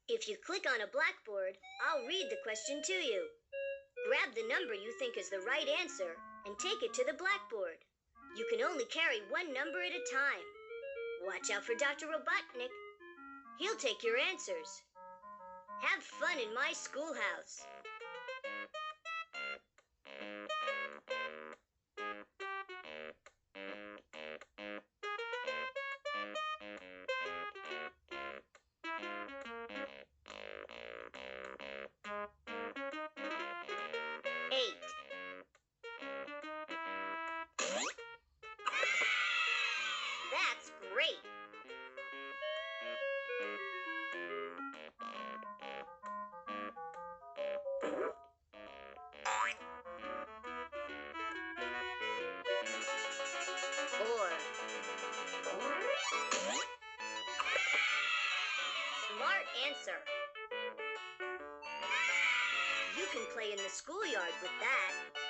If you click on a blackboard, I'll read the question to you. Grab the number you think is the right answer and take it to the blackboard. You can only carry one number at a time. Watch out for Dr. Robotnik. He'll take your answers. Have fun in my schoolhouse. That's great! Four. Smart answer. You can play in the schoolyard with that.